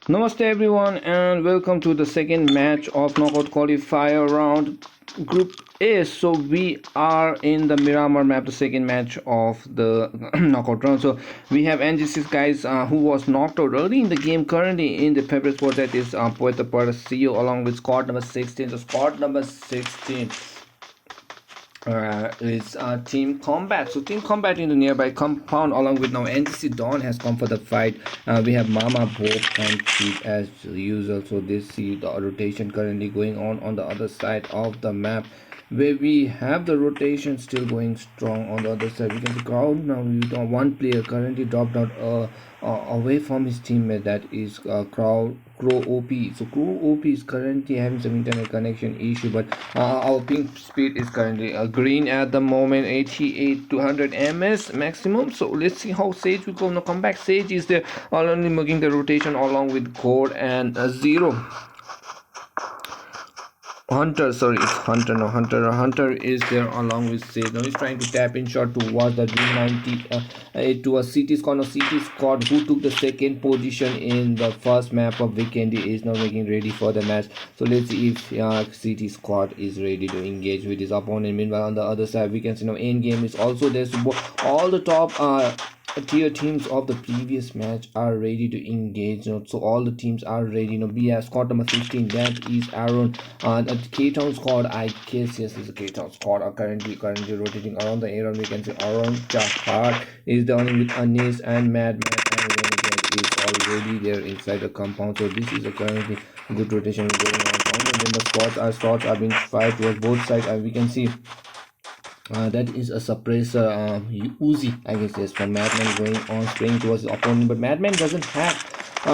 Namaste everyone and welcome to the second match of knockout qualifier round group A. So we are in the Miramar map, the second match of the knockout round. So we have NGC guys who was knocked out early in the game, currently in the favorite spot, that is Puerto Parasio, along with squad number 16. So squad number 16 is Team Combat. So Team Combat in the nearby compound, along with now NGC Dawn has come for the fight. We have Mama, Bob and Pete as usual. So this see the rotation currently going on the other side of the map, where we have the rotation still going strong on the other side. We can see crowd now. One player currently dropped out away from his teammate, that is Crow OP. So Crow OP is currently having some internet connection issue, but our ping speed is currently green at the moment, 88 to 100 ms maximum. So let's see how Sage will go. Now come back. Sage is there only making the rotation along with Core and Zero. Hunter, sorry, it's Hunter. No, Hunter is there along with Sage. Now he's trying to tap in shot towards the D90 to a CT squad. Now CT squad, who took the second position in the first map of Vikendi, is now making ready for the match. So let's see if CT squad is ready to engage with his opponent. Meanwhile, on the other side, we can see now end game is also there. So all the top tier teams of the previous match are ready to engage. So all the teams are ready. We have squad number 15, that is Aaron. The K-Town squad, I guess, yes, is a K-Town squad, are currently rotating around the area. We can see Aaron Jahar is down with Anis and Mad and Renegade is already there inside the compound. So this is a currently good rotation going on. And then the spots are being fired towards both sides, and we can see that is a suppressor Uzi, I guess, yes, from Madman going on spraying towards the opponent, but Madman doesn't have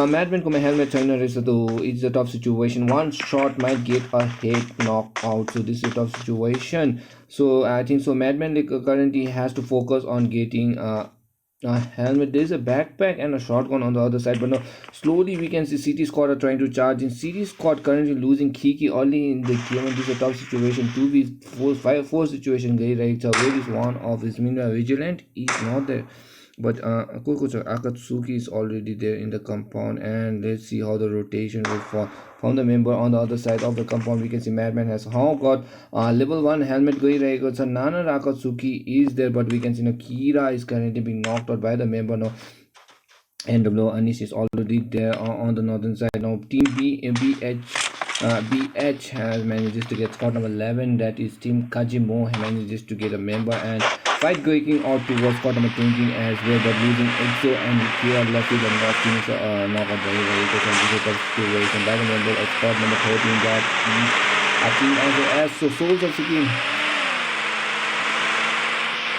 Madman को मैं helmet trainer is तो it's a tough situation. One shot might get a head knock out, so this is a tough situation. So I think so Madman currently has to focus on getting a helmet. There's a backpack and a shotgun on the other side, but now slowly we can see CT squad are trying to charge in. CT squad currently losing Kiki early in the game, and this is a tough situation. 2v4 situation where is one of his. Meanwhile Vigilant is not there, but Akatsuki is already there in the compound, and let's see how the rotation will fall from the member on the other side of the compound. We can see Madman has got level 1 helmet going. So Nana Akatsuki is there, but we can see Kira is currently being knocked out by the member now. NW Anis is already there on the northern side. Now Team BH has manages to get squad number 11, that is Team Kajimo manages to get a member, and fight going out towards squad number 20 as well, but losing EXO and Kia lucky the North team is knockout very difficult situation by the member of squad number 13, that is a team as so Souls of Sikkim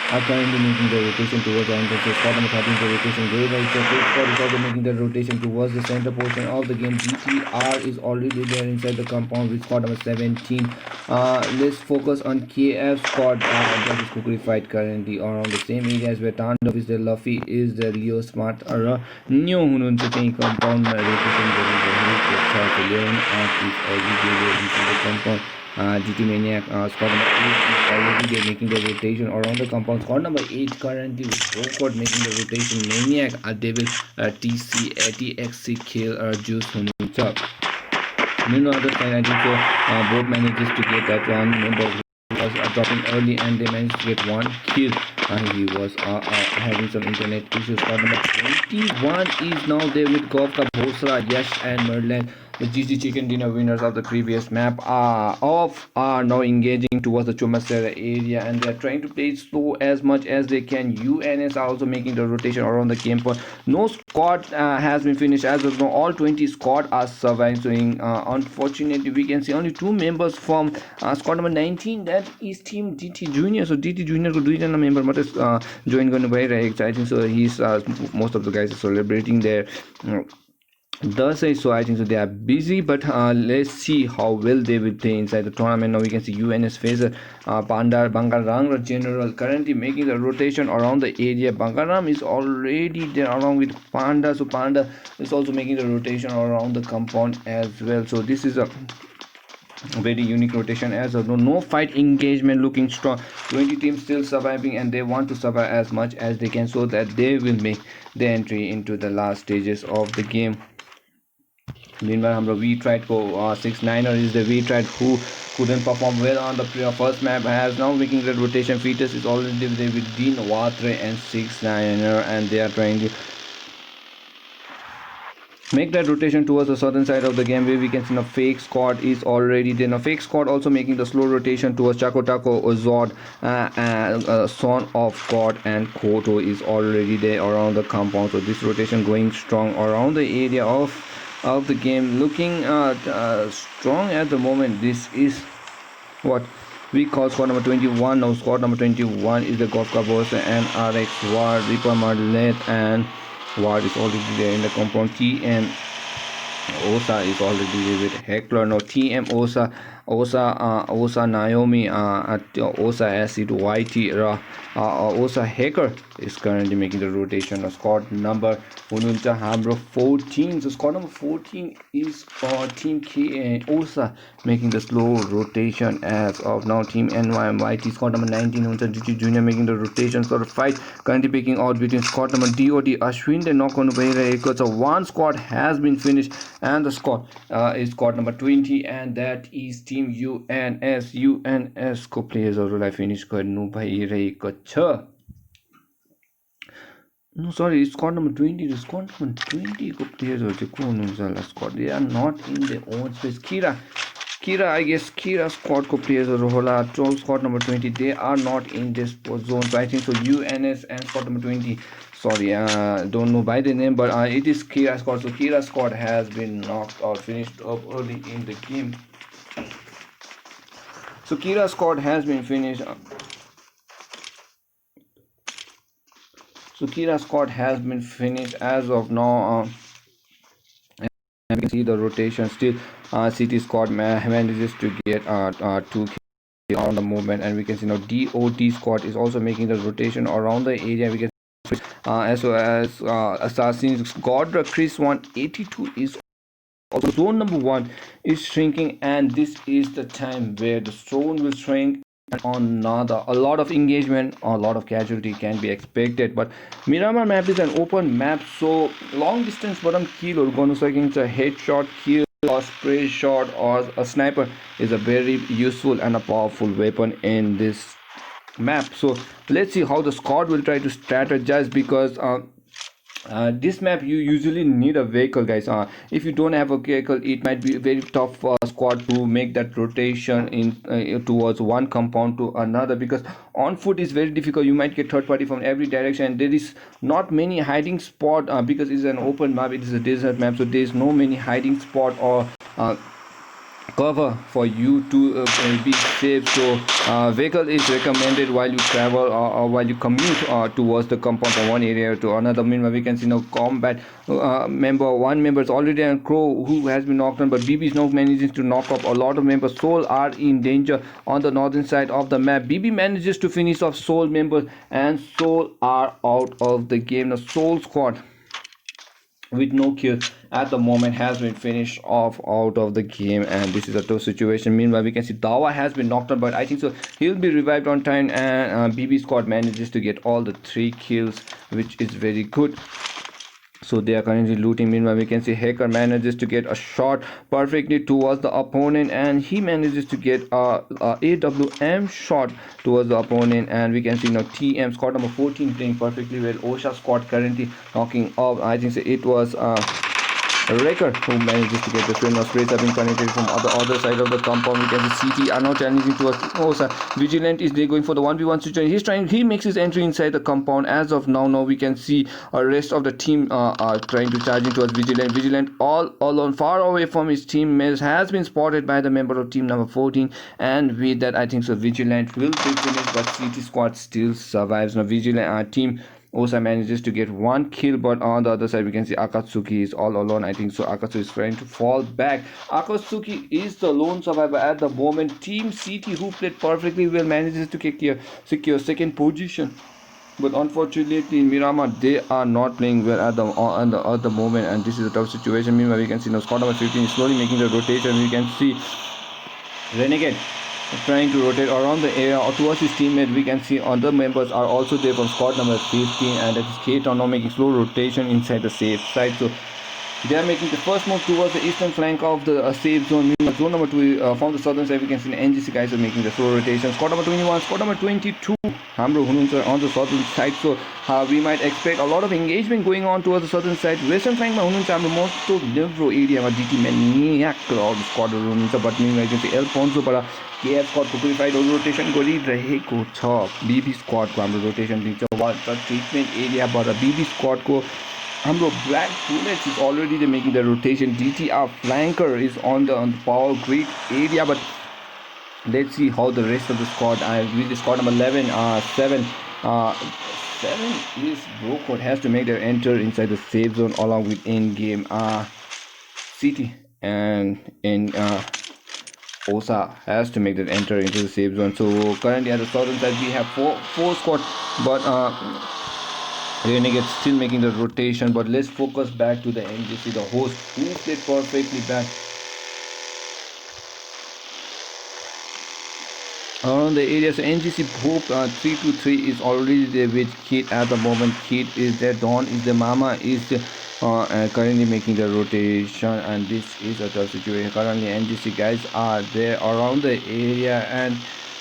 are currently making the rotation towards the entrance. So squad number 13 the rotation very right. So squad is also making the rotation towards the center portion of the game. GTR is already there inside the compound with squad number 17. Let's focus on KF squad. That is Kukuri fight currently around the same areas where Tandov is there, Luffy is there, Leo Smart new हुनुहुन्छ त्यही compound rotation गरिरहेको छ. Leon is already there inside the compound. GT Maniac squad number 8 is already there making the rotation around the compound. Squad number 8 currently with squad making the rotation. Maniac Devil TXC kill Juice हुनुहुन्छ. Meanwhile, other side I think so both manages to get that one member was dropping early, and they managed to get one kill. He was having some internet issues. Squad number 21 is now there with Govka, Bhosra, Yash and Merlin. The GG Chicken Dinner winners of the previous map are now engaging towards the Chumasera area, and they are trying to play slow as much as they can. UNS are also making the rotation around the camp. No squad has been finished as of now. All 20 squad are surviving. Unfortunately, we can see only 2 members from squad number 19, that is Team DT Junior. So DT Junior को 2 जना member मात्र join गर्नु भइरहेको छ. I think so he's most of the guys are celebrating their so I think so they are busy, but let's see how well they will play inside the tournament. Now we can see UNS Phaser, Pandar, Bangarang General currently making the rotation around the area. Bangaram is already there along with Panda, so Panda is also making the rotation around the compound as well. So this is a very unique rotation as well. No fight engagement looking strong. 20 teams still surviving, and they want to survive as much as they can so that they will make the entry into the last stages of the game. Meanwhile, we tried go 6-9er is the we tried who couldn't perform well on the first map, has now making the rotation. Fetus is already there with Dean Watre and 6-9er, and they are trying to make that rotation towards the southern side of the game, where we can see a fake squad is already there. Now fake squad also making the slow rotation towards Chakotako, Zod, Son of God and Koto is already there around the compound. So this rotation going strong around the area of the game, looking strong at the moment. This is what we call squad number 21. Now squad number 21 is the Golf Bosa and RX Ward, Reaper Marlet, and Ward is already there in the compound. TM Osa is already there with Heckler. Now TM Osa Naomi Osa Acid YT Osa Hacker is currently making the rotation of squad number 14. So squad number 14 is Team K and Osa making the slow rotation as of now. Team NYMYT squad number 19 Unsa DT Junior making the rotation sort of fight currently picking out between squad number DOD Ashwin the knock on the so one squad has been finished, and the squad is squad number 20, and that is Team UNS को प्लेयर्सहरुलाई finish गर्नु भइरहेको छ. No, sorry, it's squad number 20. The squad number 20 को प्लेयर्सहरु चाहिँ को हुनुहुन्छ होला? Squad they are not in their own space. Kira, I guess Kira squad को प्लेयर्सहरु होला. 12 squad number 20 they are not in this zone. So I think so UNS and squad number 20. Sorry, don't know by the name, but it is Kira squad. So Kira squad has been knocked out, finished up early in the game. So Kira squad has been finished. So Kira squad has been finished as of now. And you can see the rotation still. City squad manages to get 2 kills on the movement, and we can see now DOT squad is also making the rotation around the area. We can as well as Assassin's God Chris 182 is also zone number 1 is shrinking, and this is the time where the zone will shrink. On a lot of engagement, a lot of casualty can be expected, but Miramar map is an open map, so long distance bottom kill or going to headshot kill or spray shot or a sniper is a very useful and a powerful weapon in this map. So let's see how the squad will try to strategize, because this map you usually need a vehicle, guys. If you don't have a vehicle, it might be very tough for a squad to make that rotation in towards one compound to another, because on foot is very difficult. You might get third party from every direction. There is not many hiding spot because it's an open map, it is a desert map, so there is no many hiding spot or cover for you to be safe. So vehicle is recommended while you travel or while you commute towards the compound from one area to another. Meanwhile, we can see now combat one member is already on Crow who has been knocked on, but BB is now managing to knock off a lot of members. Soul are in danger on the northern side of the map. BB manages to finish off Soul members, and Soul are out of the game. The Soul squad with no kill at the moment has been finished off out of the game, and this is a tough situation. Meanwhile, we can see Dawa has been knocked out, but I think so he'll be revived on time, and BB squad manages to get all the 3 kills, which is very good. So they are currently looting. Meanwhile, we can see Hacker manages to get a shot perfectly towards the opponent, and he manages to get a AWM shot towards the opponent. And we can see now TM squad number 14 playing perfectly well. OSHA squad currently knocking off. I think so it was Wrecker who manages to get the twin. Sprays have been connected from the other side of the compound. We can see CT are now challenging towards Osa. Vigilant is there going for the 1v1 situation. He makes his entry inside the compound. As of now we can see a rest of the team are trying to charge in towards Vigilant all alone far away from his team. Has been spotted by the member of team number 14, and with that I think so Vigilant will be finished, but CT squad still survives. Now Vigilant team Osa manages to get 1 kill, but on the other side we can see Akatsuki is all alone. I think so Akatsuki is trying to fall back. Akatsuki is the lone survivor at the moment. Team CT, who played perfectly well, manages to secure second position, but unfortunately in Miramar they are not playing well at the moment, and this is a tough situation. Meanwhile, we can see now squad number 15 is slowly making the rotation. We can see Renegade trying to rotate around the area or towards his teammate. We can see other members are also there from squad number 15, and that is K-Town now making slow rotation inside the safe side. So They are making the first move towards the eastern flank of the safe zone. Zone number 2 from the southern side, we can see the NGC guys are making the slow rotation. Squad number 21, squad number 22. Hamro Hununsa on the southern side, so we might expect a lot of engagement going on towards the southern side. Western flank, Hununsa Hamro most to Nevro area, DT Maniac of squad Hununsa, but meanwhile, you can see Alfonso para KF squad को qualified rotation गरिरहेको छ बीबी squad को हाम्रो rotation दिन्छ वाट treatment एरियाबाट बीबी squad को हाम्रो black bullets is already making the rotation. DTR flanker is on the power grid area, but let's see how the rest of the squad. I read the squad number 11 7 7 is Brocode has to make their enter inside the safe zone along with in-game City and in Osa has to make that enter into the safe zone. So currently at the southern side we have four squad, but Renegade still making the rotation. But let's focus back to the NGC, the host, who played perfectly back around the area. So NGC Hope 323 is already there with Kid at the moment. Kid is there, Dawn is there, Mama is there, currently making the rotation, and this is a tough situation. Currently NGC guys are there around the area,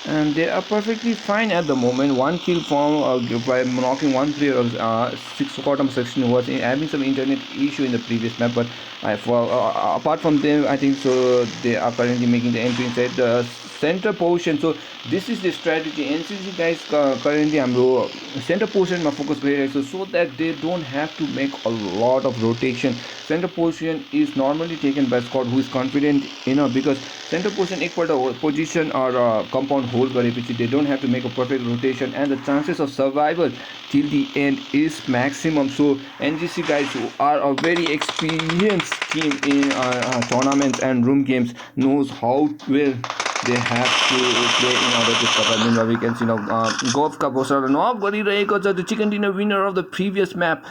and they are perfectly fine at the moment. One kill from by knocking one player of 6 quarter section who was having some internet issue in the previous map, but apart from them, I think so they are currently making the entry inside the center position. So this is the strategy. NCC guys currently हाम्रो center position मा focus गरिरहेको छ, so that they don't have to make a lot of rotation. Center position is normally taken by squad who is confident enough, because center position एकपल्ट position or compound hold गरेपछि they don't have to make a perfect rotation, and the chances of survival till the end is maximum. So NGC guys who are a very experienced team in tournaments and room games knows how well they have to play in order to survive. We can see now Golf Cup was knocked गरिरहेको छ. The chicken dinner winner of the previous map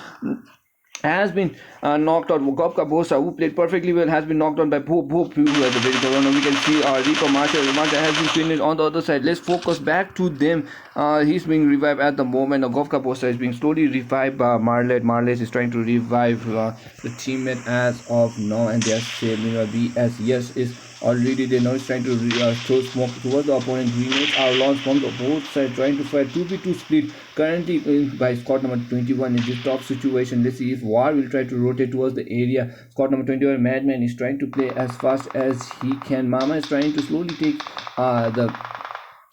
has been knocked out. Gopka Bosa, who played perfectly well, has been knocked out by Pope, who has a very good run. We can see Rico Marshall has been finished on the other side. Let's focus back to them. He's being revived at the moment. Gopka Bosa is being slowly revived by Marlet. Marlet is trying to revive the teammate as of now, and they are saving BS. Yes is already there. Now is trying to throw smoke towards the opponent. Grenades are launched from the both sides, trying to fight 2v2 split. Currently by squad number 21 in this tough situation. Let's see if War will try to rotate towards the area. Squad number 21 Madman is trying to play as fast as he can. Mama is trying to slowly take the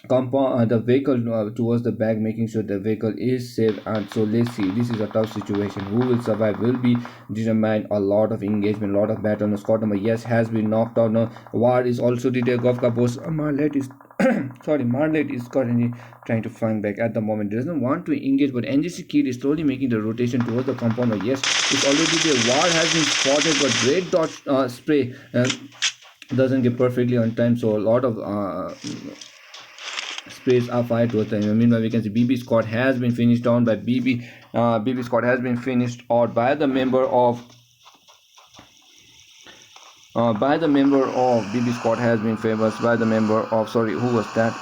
compound the vehicle towards the back, making sure the vehicle is safe. And so let's see, this is a tough situation. Who will survive will be determined. A lot of engagement, a lot of battle. Squad number yes has been knocked out. Now War is also the Govka boss. Marlet is sorry, Marlet is currently trying to find back at the moment. Doesn't want to engage, but NGC Kid is slowly making the rotation towards the compound. Yes, it's already there. War has been spotted, but red dot spray doesn't get perfectly on time, so a lot of sprays are fired towards the enemy. Meanwhile, we can see BB squad has been finished down by BB. BB squad has been finished out by the member of BB squad has been famous by the member of, sorry, who was that?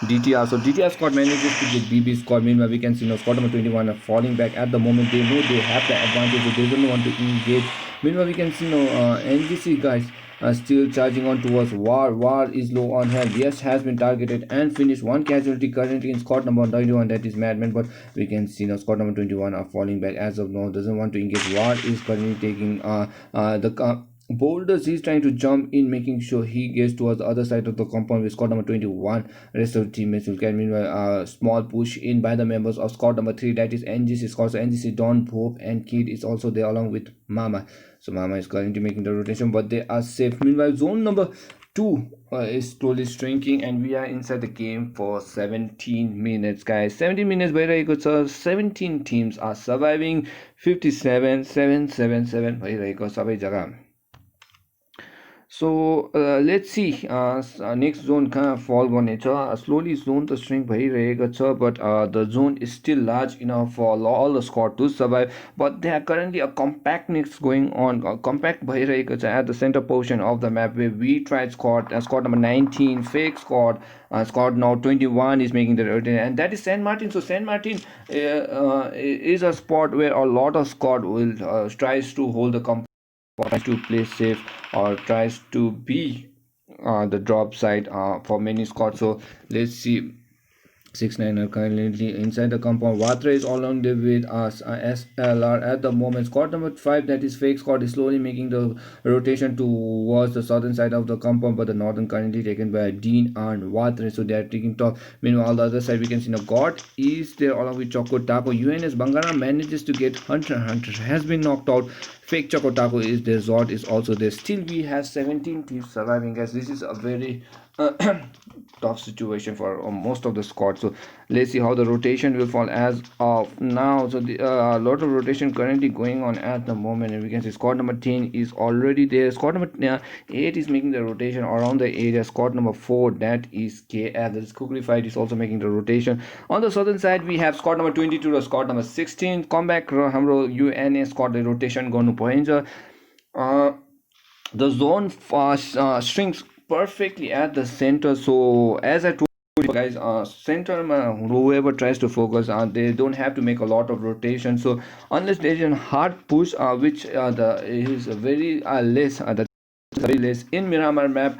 DTR. So DTR squad manages to get BB squad. Meanwhile, we can see now squad number 21 are falling back at the moment. They know they have the advantage, but they don't want to engage. Meanwhile, we can see now NGC guys are still charging on towards War. War is low on health. Yes has been targeted and finished. One casualty currently in squad number 21, that is Madman, but we can see now squad number 21 are falling back as of now. Doesn't want to engage. War is currently taking the boulders. He's trying to jump in, making sure he gets towards the other side of the compound with squad number 21. Rest of the teammates will get. Meanwhile, small push in by the members of squad number 3, that is NGC squad. So NGC, Don, Pope and Kid is also there along with Mama. So Mama is currently making the rotation, but they are safe. Meanwhile, zone number 2 is slowly shrinking, and we are inside the game for 17 minutes, guys. 17 minutes भइरहेको छ. 17 teams are surviving. 57 7 7 7 भइरहेको सबै जग्गा. So let's see next zone कहाँ fall गर्ने छ slowly zone त shrink भइरहेको छ but the zone is still large enough for all the squad to survive but there are currently a compactness going on compact भइरहेको छ at the center portion of the map where we tried squad number 19 fake squad now 21 is making the rotation and that is San Martin. So San Martin is a spot where a lot of squad will tries to hold the tries to play safe or tries to be the drop side for many squads. So let's see. 6-9 are currently inside the compound. Vatra is along the with us. SLR at the moment. Squad number 5, that is fake squad, is slowly making the rotation towards the southern side of the compound, but the northern currently taken by Dean and Vatra. So they are taking top. Meanwhile, on the other side, we can see now God is there along with Choco Taco. UNS Bangara manages to get Hunter. Hunter has been knocked out. Fake Choco Taco is there. Zod is also there. Still, we have 17 teams surviving, guys. This is a very tough situation for most of the squad. So let's see how the rotation will fall as of now. So the lot of rotation currently going on at the moment, and we can see squad number 10 is already there. Squad number 8 is making the rotation around the area. Squad number 4, that is KF, that is Kukri Fight, is also making the rotation. On the southern side, we have squad number 22 raw squad number 16 comeback हाम्रो UNA squad rotation गर्नु भइन्छ. The zone shrinks perfectly at the center. So as I told you guys, center whoever tries to focus, they don't have to make a lot of rotation. So unless there is a hard push, which the is very less the very less in Miramar map,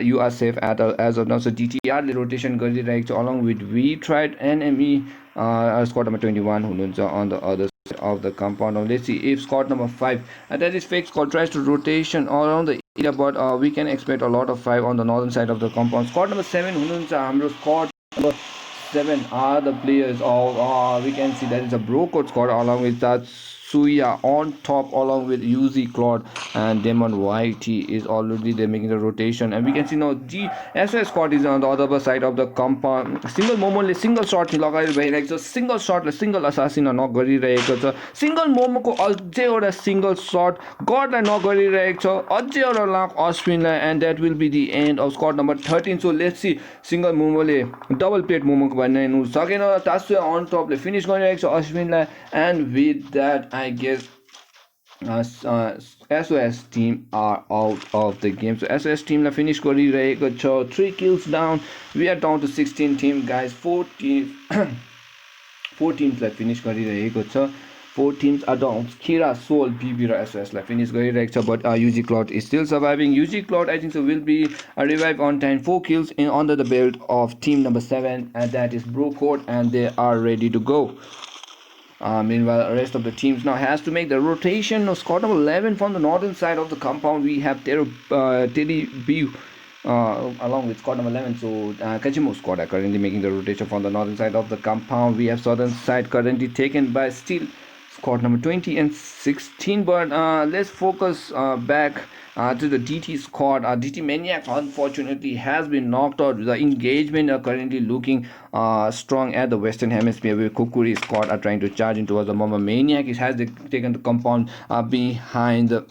you are safe at as of now. So DTR le rotation गरिरहेको छ along with we tried enemy squad number 21 हुनुहुन्छ on the other side of the compound. Now let's see if squad number 5, that is fake squad, tries to rotation around the area, but we can expect a lot of 5 on the northern side of the compound. Squad number 7 हुनुहुन्छ हाम्रो squad number 7 are the players of we can see that is a bro code squad along with that Suya on top along with UZ Claude and Demon YT is already there making the rotation, and we can see now GSS squad is on the other side of the compound. Single momo single shot लगाएर भइरहेको छ, single shot single assassin नक गरिरहेको छ, single momo को अझै एउटा single shot godलाई नक गरिरहेको छ, अझै एउटा lakh अश्विनलाई, and that will be the end of squad number 13. So let's see single momo ले double plate momo को भन्नु सकेन, तासु on top ले finish गरिरहेको छ अश्विनलाई, and with that I guess SOS team are out of the game. So SOS team la finish गरिरहेको छ, 3 kills down. We are down to 16 team guys. 4 teams 4 teams lie finish गरिरहेको छ. 4 teams are down. Kira, Soul, BB raw SOS lie finish गरिरहेको छ, but UG Cloud is still surviving. UG Cloud I think so will be revived on time. 4 kills in under the belt of team number 7, and that is Bro Code, and they are ready to go. Meanwhile, the rest of the teams now has to make the rotation. Now, squad number 11 from the northern side of the compound, we have Teddy B along with squad number 11. So, Kajimo squad are currently making the rotation from the northern side of the compound. We have southern side currently taken by Steel squad number 20 and 16. But let's focus back to the DT squad. DT Maniac unfortunately has been knocked out. The engagement are currently looking strong at the western hemisphere, where Kukuri squad are trying to charge into the moment. Maniac has taken the compound behind the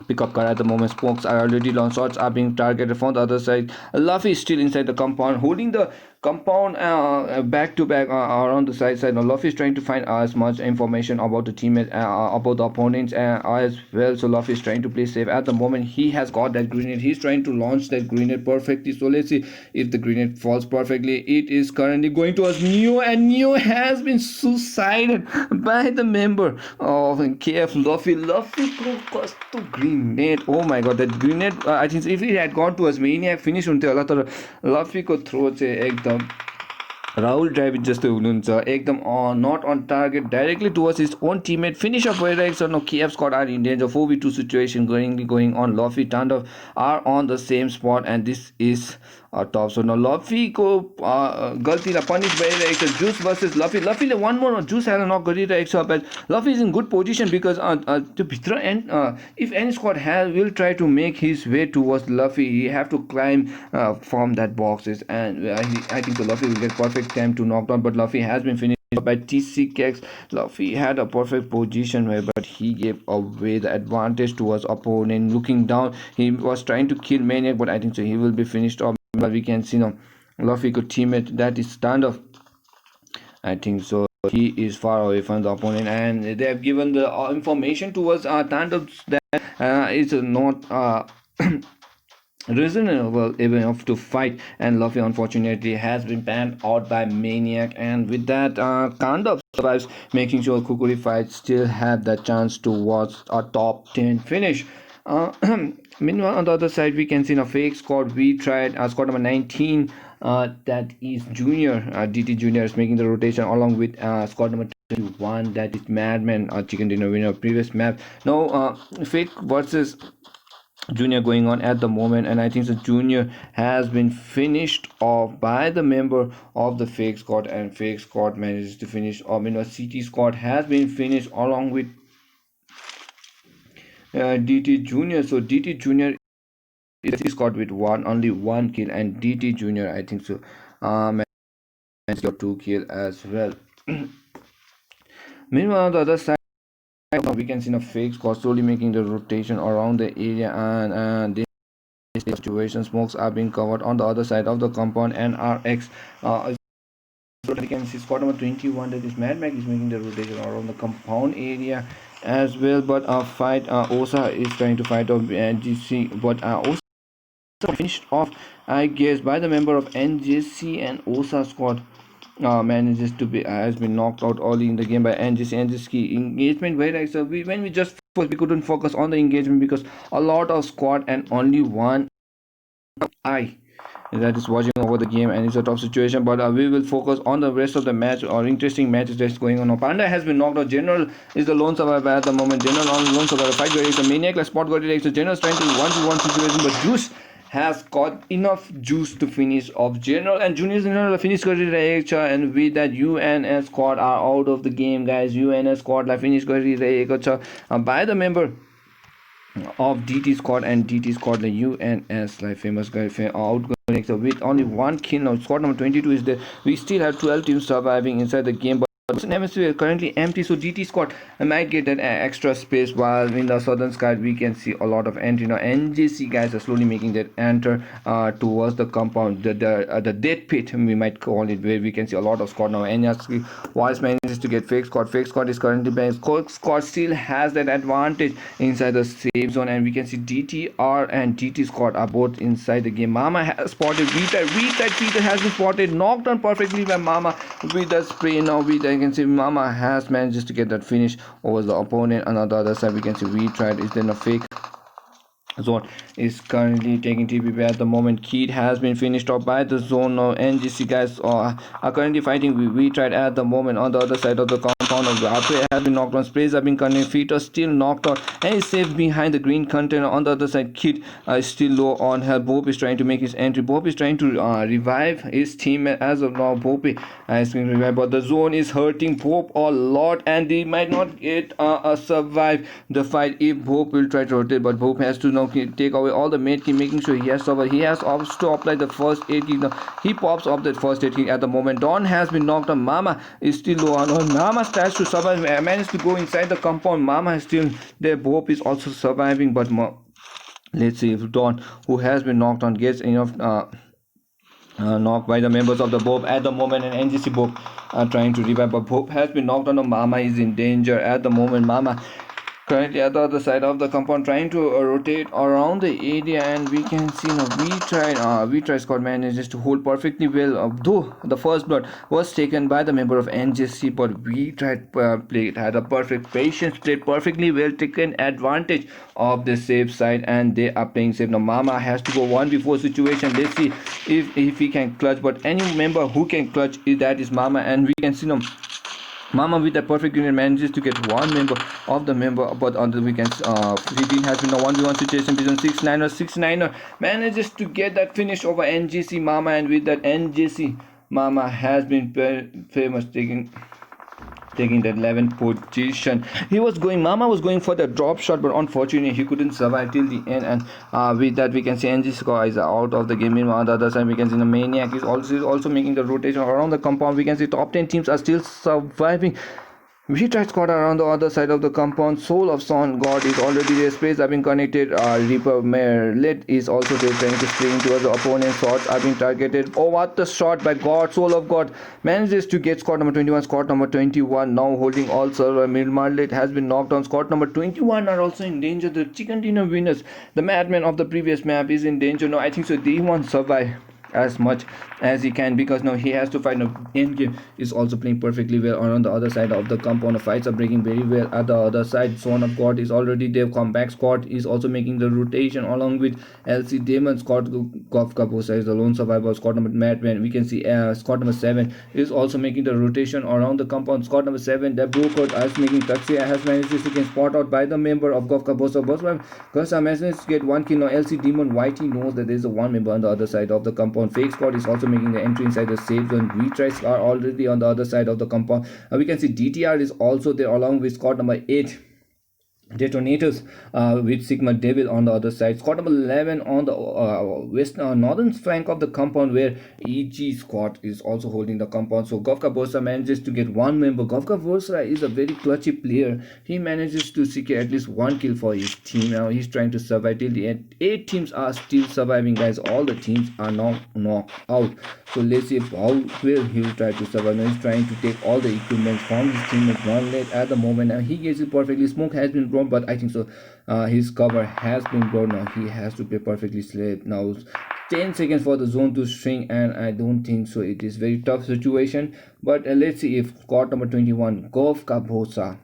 pickup car at the moment. Spokes are already launched. Shots are being targeted from the other side. Luffy is still inside the compound, holding the compound back to back around the side. Now Luffy is trying to find as much information about the teammates, about the opponents as well. So Luffy is trying to play safe at the moment. He has got that grenade. He's trying to launch that grenade perfectly. So let's see if the grenade falls perfectly. It is currently going towards Neo, and Neo has been suicided by the member of KF Luffy. Luffy cost to grenade. Oh my god, that grenade I think if it had gone towards Maniac finish हुन्थ्यो होला, तर Luffy को throw चाहिँ एकदम राहुल ड्राइभिड जस्तो हुनुहुन्छ, एकदम not on target, directly towards his own teammate. Finish up भइरहेको छ. Now KF squad are in danger. 4v2 situation going on. Luffy, Tandav are on the same spot, and this is top. So now Luffy को गल्तीलाई punish भइरहेको छ. Juice versus Luffy. Luffy ले one more Juice हालेर नक गरिरहेको छ, but Luffy is in good position because त्यो भित्र and if any squad will try to make his way towards Luffy, he have to climb from that boxes, and I think the Luffy will get perfect time to knock down, but Luffy has been finished. by TC Kex. Luffy had a perfect position where, but he gave away the advantage to his opponent. Looking down, he was trying to kill Maniac, but I think so he will be finished off. But we can see now Luffy could teammate that is standoff. I think so. He is far away from the opponent, and they have given the information towards Tandops that is not reasonable enough to fight, and Luffy unfortunately has been banned out by Maniac, and with that Kandop survives, making sure Kukuri fight still have the chance to watch a top 10 finish. uh, Meanwhile, on the other side, we can see a fake squad. We tried squad number 19, that is Junior. DT Junior is making the rotation along with squad number 21, that is Madman, chicken dinner winner of previous map. Now fake versus Junior going on at the moment, and I think the Junior has been finished off by the member of the fake squad, and fake squad manages to finish off. Meanwhile, CT squad has been finished along with DT Junior. So DT Junior is squad with only one kill, and DT Junior, I think so, got 2 kill as well. Meanwhile, on the other side, we can see a fake squad slowly making the rotation around the area, and this situation smokes are being covered on the other side of the compound, and RX we can see squad number 21, that is Mad Max, is making the rotation around the compound area as well. But fight Osa is trying to fight off NGC, but Osa finished off, I guess, by the member of NGC, and Osa squad manages to be has been knocked out early in the game by NGC. NGC engagement very nice. So when we just we couldn't focus on the engagement because a lot of squad and only one eye that is watching over the game, and it's a tough situation. But we will focus on the rest of the match or interesting matches that's going on. Now, Panda has been knocked out. General is the lone survivor at the moment. General on lone survivor. Fight Gorilla is a Maniac. Like spot Gorilla. So General is trying to 1v1 situation, but Juice has got enough juice to finish off General, and Junior General finish Gorilla, and with that UNS squad are out of the game, guys. UNS squad like finish Gorilla by the member of DT squad, and DT squad the UNS like famous guy outgoing. So with only one kill now, squad number 22 is there. We still have 12 teams surviving inside the game, but MSC is currently empty, so DT squad might get that extra space, while in the southern sky we can see a lot of entry. Now NGC guys are slowly making that enter towards the compound, the dead pit we might call it, where we can see a lot of squad. Now NGC Wise manages to get fake squad. Fake squad is currently playing. Squad still has that advantage inside the safe zone, and we can see DTR and DT squad are both inside the game. Mama has spotted Vita. Peter has been spotted, knocked on perfectly by Mama with the spray. Now Vita, can see Mama has managed to get that finish over the opponent. And on the other side we can see we tried is then a fake zone is currently taking TPP at the moment. Kid has been finished off by the zone. Now NGC guys are currently fighting. We tried at the moment on the other side of the compound of the RP has been knocked on. Sprays have been cutting. Feet are still knocked out, and is safe behind the green container. On the other side, Kid is still low on health. Bope is trying to make his entry. Bope is trying to revive his team as of now. Bope is being revived, but the zone is hurting Bope a lot, and they might not get survive the fight if Bope will try to rotate. But Bope has to now take away all the mate key, making sure he has survived. He has to apply the first aid kick. Now he pops off that first aid kick at the moment. Dawn has been knocked on. Mama is still low on. Mama tries to survive, managed to go inside the compound. Mama is still there. Bope is also surviving, but let's see if Dawn, who has been knocked on, gets enough knocked by the members of the Bope at the moment, and NGC Bope are trying to revive, but Bope has been knocked on. Mama is in danger at the moment. Mama currently at the other side of the compound trying to rotate around the area, and we can see now we tried squad manages to hold perfectly well, though the first blood was taken by the member of NGC, but we tried played had a perfect patience, played perfectly well, taken advantage of the safe side, and they are playing safe. Now Mama has to go 1v4 situation. Let's see if he can clutch, but any member who can clutch that is Mama, and we can see now Mama with a perfect unit manages to get one member of the member, but on the weekends, 15 has been a 1v1 situation between 6-9er manages to get that finish over NGC Mama, and with that NGC Mama has been famous taking taking the 11th position. Mama was going for the drop shot, but unfortunately he couldn't survive till the end. And with that, we can see NGC is out of the game. On the other side, we can see the Maniac is also making the rotation around the compound. We can see top 10 teams are still surviving. We tried squad around the other side of the compound. Soul of Sun God is already there. Space have been connected. Reaper Merlet is also there, trying to spring towards the opponent. Shots are being targeted. Oh, what the shot by God! Soul of God manages to get squad number 21. Squad number 21 now holding all server. Miramar has been knocked on. Squad number 21 are also in danger. The chicken dinner winners, the madman of the previous map, is in danger. No, I think so. They won't survive as much as he can, because now he has to fight. Now end game is also playing perfectly well on the other side of the compound. The fights are breaking very well at the other side. Son of God is already there. Comeback squad is also making the rotation along with LC Demon. Scott Goff Kaposa is the lone survivor. Scott number Madman, we can see Scott number 7 is also making the rotation around the compound. Scott number 7, the broker is making Taxia, has managed to get spot out by the member of Goff Kaposa. Gossa manages to get 1 kill. Now LC Demon Whitey knows that there is a one member on the other side of the compound. Fake squad is also making the entry inside the safe zone. Retries are already on the other side of the compound. We can see DTR is also there along with squad number 8 detonators with Sigma Devil on the other side. Squad number 11 on the west northern flank of the compound, where EG squad is also holding the compound. So Govka Borsa manages to get one member. Govka Borsa is a very clutchy player. He manages to secure at least 1 kill for his team. Now he's trying to survive till the end. 8 teams are still surviving, guys. All the teams are now knocked out. So let's see how will he try to survive. Now he's trying to take all the equipment from his teammates. One leg at the moment. Now he gets it perfectly. Smoke has been blown, but I think so his cover has been blown. Now he has to play perfectly safe. Now 10 seconds for the zone to shrink, and I don't think so. It is very tough situation, but let's see if squad number 21 Govka Bhosa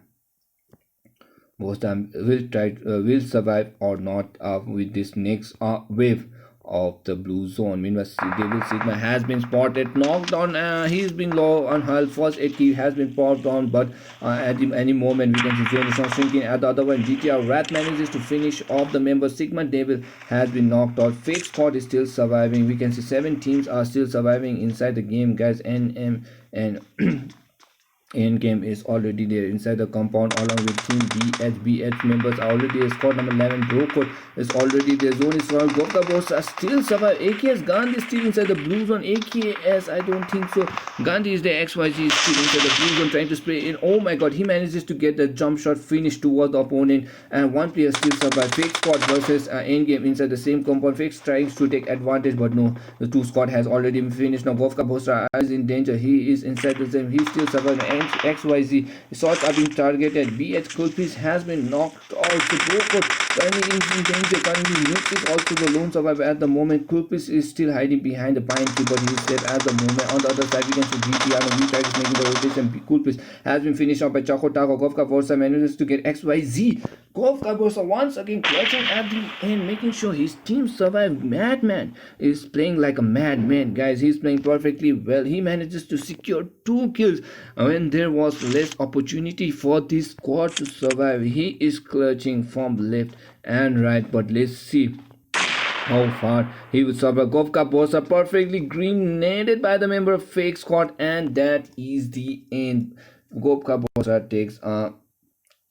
will survive or not with this next wave of the blue zone. Meanwhile, Devil Sigma has been spotted, knocked on. He's been low on health. First aid key has been popped on, but at any moment we can see zone is not shrinking. At the other one, GTR Wrath manages to finish off the member. Sigma Devil has been knocked out. Fake squad is still surviving. We can see 7 teams are still surviving inside the game, guys. NM and end game is already there inside the compound along with team BH members are already there. Squad number 11 Brocode is already there. Zone is around. Govka Boss are still survive. AKS Gandhi is still inside the blue zone. AKS, I don't think so. Gandhi is the XYZ is still inside the blue zone trying to spray in. Oh my god, he manages to get the jump shot finish towards the opponent, and one player still survive. Fake squad versus end game inside the same compound. Fake tries to take advantage, but no, the 2 squad has already been finished. Now Govka Boss is in danger. He is inside the same. He still surviving. XYZ shots are being targeted. BH Kulpis has been knocked out. So Brocode currently in danger. Currently Nuke is also the lone survivor at the moment. Kulpis is still hiding behind the pine tree, but he is dead at the moment. On the other side, we can see GTR and V-Tide is making the rotation. Kulpis has been finished off by Choco Taco. Govka Borsa manages to get XYZ. Govka Borsa once again clutching at the end, making sure his team survive. Madman is playing like a madman, guys. He's playing perfectly well. He manages to secure 2 kills when there was less opportunity for this squad to survive. He is clutching from left and right, but let's see how far he will survive. Govka Bossa perfectly grenaded by the member of Fake Squad, and that is the end. Govka Bossa takes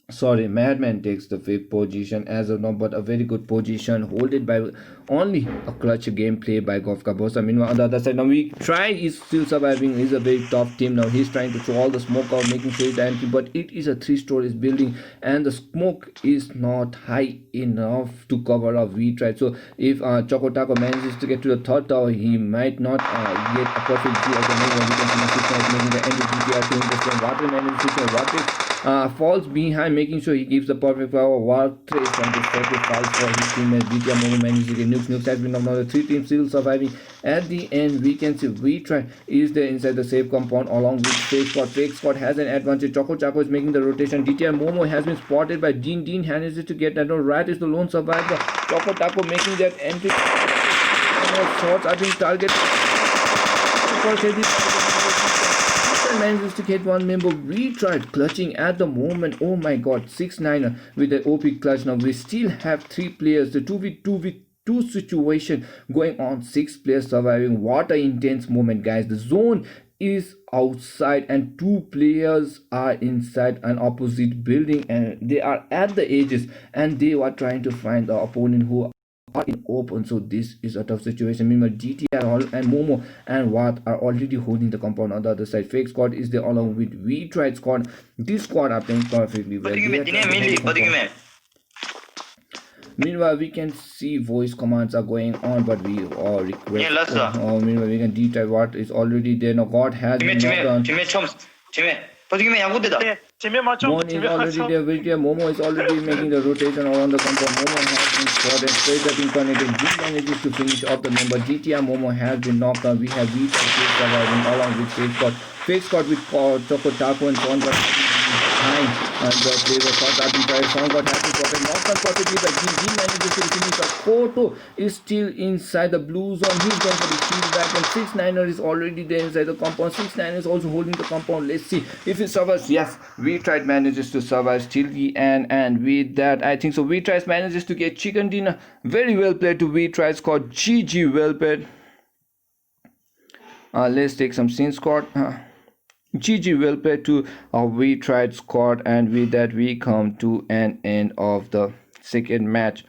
Madman takes the 5th position as of now, but a very good position, holded by only a clutch gameplay by Govka Bossa. Meanwhile, on the other side, now we try is still surviving. He's a very tough team. Now he's trying to throw all the smoke out, making sure it's empty, but it is a 3-story building, and the smoke is not high enough to cover up V-Try. So if Choco Taco manages to get to the 3rd tower, he might not get a perfect view of the main one. We can see the making the end of GTR to the water manages to water falls behind, making sure he gives the perfect power. War trace from the sacrifice for his teammates. GTR Momo manages to get nukes. Nukes has been knocked out. The 3 teams still surviving. At the end, we can see V-Try is there inside the safe compound along with Fake Squad. Fake Squad has an advantage. Choco Chaco is making the rotation. GTR Momo has been spotted by Dean. Dean manages to get that. No, Rat is the lone survivor. Choco Taco making that entry. Shots are being targeted. Manages to get 1 member. Retried clutching at the moment. Oh my god, 6-9 with the OP clutch. Now we still have 3 players. The 2v2 situation going on. 6 players surviving. What an intense moment, guys. The zone is outside and two players are inside an opposite building, and they are at the edges and they are trying to find the opponent who are in open. So this is a tough situation. Meanwhile, GTR and Momo and Watt are already holding the compound on the other side. Fake squad is there along with We Tried squad. This squad are playing perfectly well. Meanwhile, we can see voice commands are going on, but we all request. Meanwhile, we can detail what is already there. Now, God has been knocked down. One is already there. Viltia Momo is already making the rotation around the compound. Momo has been spotted. Straight up incarnated. He manages to finish off the member. GTR Momo has been knocked down. We have Vita surviving along with Fake Squad. Fake Squad with Choco Taco and Son got behind. And the player shot up in try. Son got happy spotted. Knocked down perfectly by He manages to finish off. Koto is still inside the blue zone. He's going for the shield back. And 6-9er is already there inside the compound. 6-9er is also holding the compound. Let's see if he survives. Yes, We Tried manages to survive till the end, and with that, I think so. We Tried manages to get chicken dinner. Very well played to We Tried squad. GG, well played. Let's take some scene squad. GG, well played to We Tried squad, and with that, we come to an end of the second match.